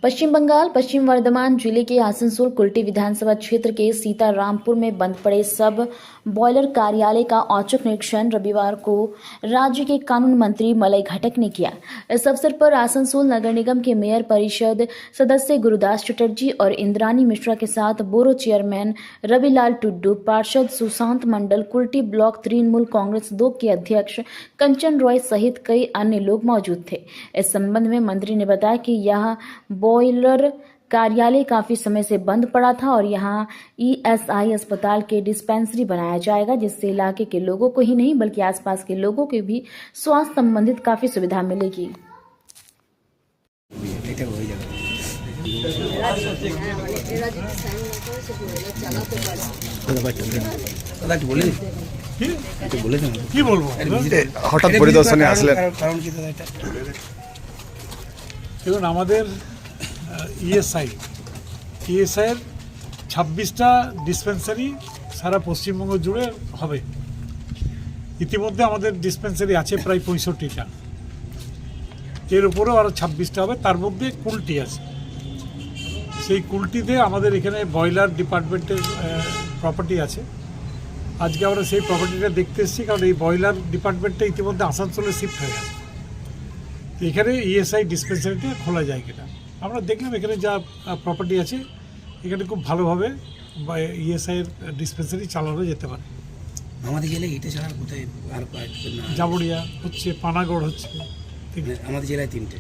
पश्चिम बंगाल पश्चिम वर्धमान जिले के आसनसोल कुल्टी विधानसभा क्षेत्र के सीतारामपुर में बंद पड़े सब बॉयलर कार्यालय का औचक निरीक्षण रविवार को राज्य के कानून मंत्री मलय घटक ने किया। इस अवसर पर आसनसोल नगर निगम के मेयर परिषद सदस्य गुरुदास चटर्जी और इंद्रानी मिश्रा के साथ बोरो चेयरमैन रविलाल टुड्डू, पार्षद सुशांत मंडल, कुल्टी ब्लॉक तृणमूल कांग्रेस 2 के अध्यक्ष कंचन रॉय सहित कई अन्य लोग मौजूद थे। इस संबंध में मंत्री ने बताया कि यह बॉयलर कार्यालय काफी समय से बंद पड़ा था और यहां ईएसआई अस्पताल के डिस्पेंसरी बनाया जाएगा, जिससे इलाके के लोगों को ही नहीं बल्कि आसपास के लोगों को भी स्वास्थ्य संबंधित काफी सुविधा मिलेगी। হঠাৎ পরিদর্শনে আসলেন? দেখুন, আমাদের ইএসআইয়ের 26টা ডিসপেন্সারি সারা পশ্চিমবঙ্গ জুড়ে হবে। ইতিমধ্যে আমাদের ডিসপেন্সারি আছে প্রায় 65টা, এর উপরেও আরও 26টা হবে। তার মধ্যে কুলটি আছে। সেই কুলটিতে আমাদের এখানে বয়লার ডিপার্টমেন্টের প্রপার্টি আছে। আজকে আমরা সেই প্রপার্টিটা দেখতে এসেছি, কারণ এই বয়লার ডিপার্টমেন্টটা ইতিমধ্যে আসানসোলে শিফট হয়ে গেছে। এখানে ইএসআই ডিসপেন্সারিটা খোলা যায় কিনা আমরা দেখলাম। এখানে যা প্রপার্টি আছে এখানে খুব ভালোভাবে ইএসআইয়ের ডিসপেন্সারি চালানো যেতে পারে। আমাদের জেলায় এটা ছাড়া কোথায় আর জাবড়িয়া হচ্ছে, পানাগড় হচ্ছে, আমাদের জেলায় 3টে।